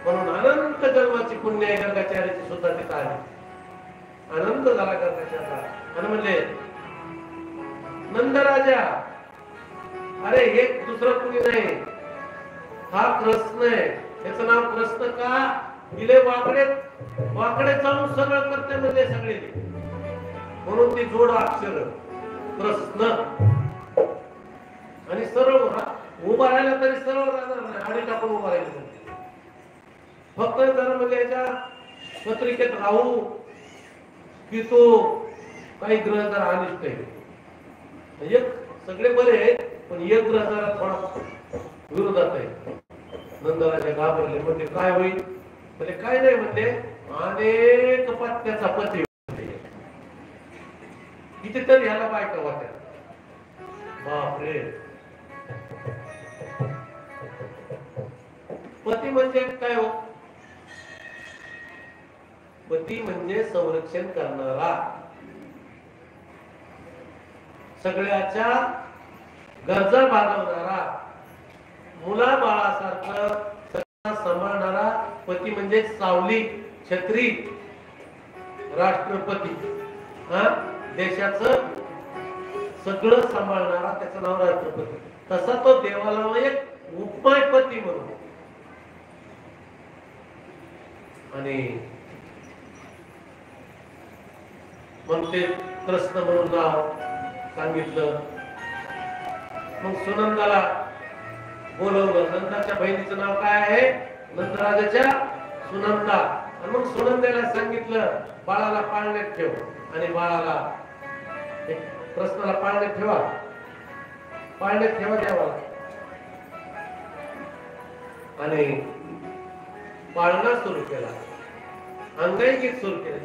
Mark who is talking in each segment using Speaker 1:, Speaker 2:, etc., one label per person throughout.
Speaker 1: म्हणून अनंत जन्माची पुण्य आहे गर्गाचार्याची सुद्धा तिथं आली. आनंद झाला गर्गाचार्याला आणि म्हणले नंदराजा, अरे एक दुसरं कुणी नाही, हा कृष्ण आहे. त्याचं नाव कृष्ण का? इले वाकडे वाकडे जाऊन सगळं करते म्हणजे सगळे, म्हणून ती जोड अक्षर कृष्ण. आणि सरळ उभा राहिला तरी सरळ राहणार नाही, आणि टाकून उभा राहिला फक्त जरा म्हणजे याच्या पत्रिकेत राहू की तो काही ग्रह जरा अनिष्ट आहे. एक सगळे बरे आहेत पण एक ग्रह जरा थोडा विरोधात आहे. नंदराजा घाबरले, म्हणजे काय होईल? म्हणजे काय नाही, म्हणजे अनेक पत्त्याचा पती कितीतरी ह्याला बायका होत्या. बापरे, पती म्हणजे काय हो? पती म्हणजे संरक्षण करणारा, सगळ्याच्या गरजा भागवणारा, मुला बाळासारखं सगळं सांभाळणारा पती म्हणजे सावली, छत्री, राष्ट्रपती. हा, देशाचं सगळं सांभाळणारा, त्याचं नाव राष्ट्रपती. तसा तो देवाला एक उपमायपती म्हणून. आणि मग ते कृष्ण म्हणून नाव सांगितलं. मग सुनंदाला बोलवलं. नंदाच्या बहिणीचं नाव काय आहे? नंदराजाच्या सुनंदा. आणि मग सुनंदेला सांगितलं बाळाला पाळण्यात ठेव, आणि बाळाला कृष्णाला पाळण्यात ठेवा, पाळण्यात ठेवा देवाला. आणि पाळणा सुरू केला, अंगाई गीत सुरू केलं.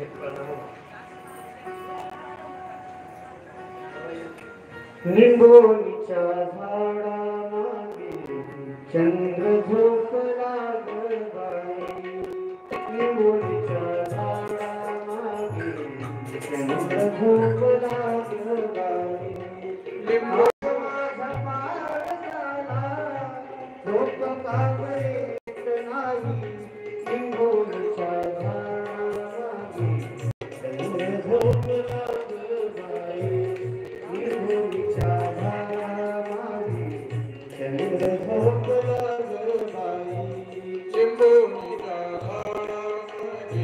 Speaker 2: निंबोनीच्या झाडामागे चंद्र झोपला ग बाई, निंबोनीच्या झाडामागे चंद्र झोपला ग बाई. लिंबू माझा पार झाला, झोप का येत नाही, निंबोनीच्या झाडामागे चंद्र झोपला ग बाई, निंबोनीच्या झाडामागे चंद्र झोपला ग बाई.
Speaker 3: चिंबोनीच्या झाडामागे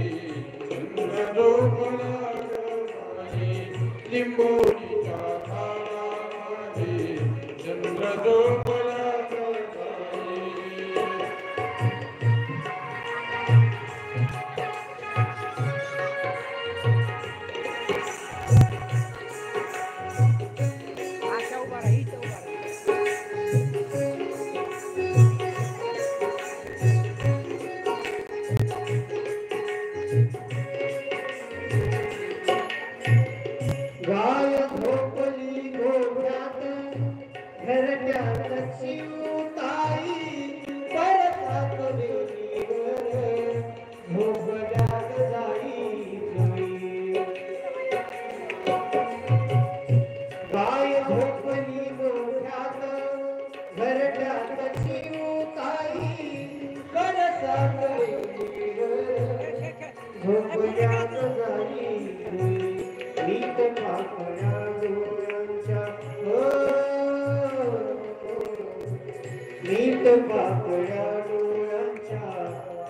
Speaker 3: चंद्र झोपला ग बाई, लिंबोनीच्या झाडामागे चंद्र झोपला ग बाई.
Speaker 2: गाय झोपली गोठ्यात घरट्यात शिवताई, परतात देवी घर झोपल्यात जाई जुई. गाय झोपली गोठ्यात घरट्यात शिवताई, परतात देवी घर झोपल्यात जाई जुई. नीत पाकळ्या डोळ्यांच्या, नीत पाकळ्या डोळ्यांच्या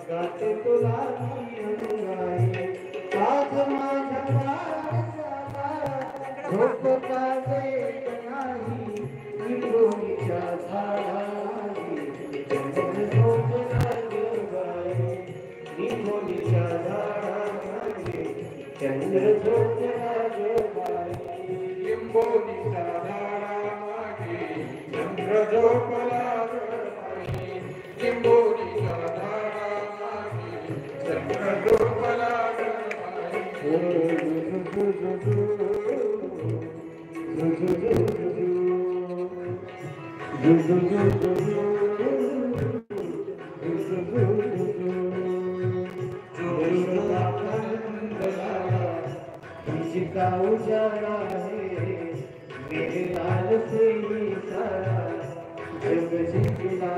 Speaker 2: गाते तुला मी अनुराई. आज माझ्या बाळाला झोप का येत नाही, निंबोनीच्या झाडामागे चंद्र झोपला ग बाई, निंबोनीच्या झाडामागे चंद्र झोपला ग बाई.
Speaker 3: लिंबोनीच्या झाडामागे चंद्र झोपला ग बाई, लिंबोनीच्या झाडामागे चंद्र झोपला ग
Speaker 2: जिसका उजाला है मेरे लाल से ही सारा जग जिंदा.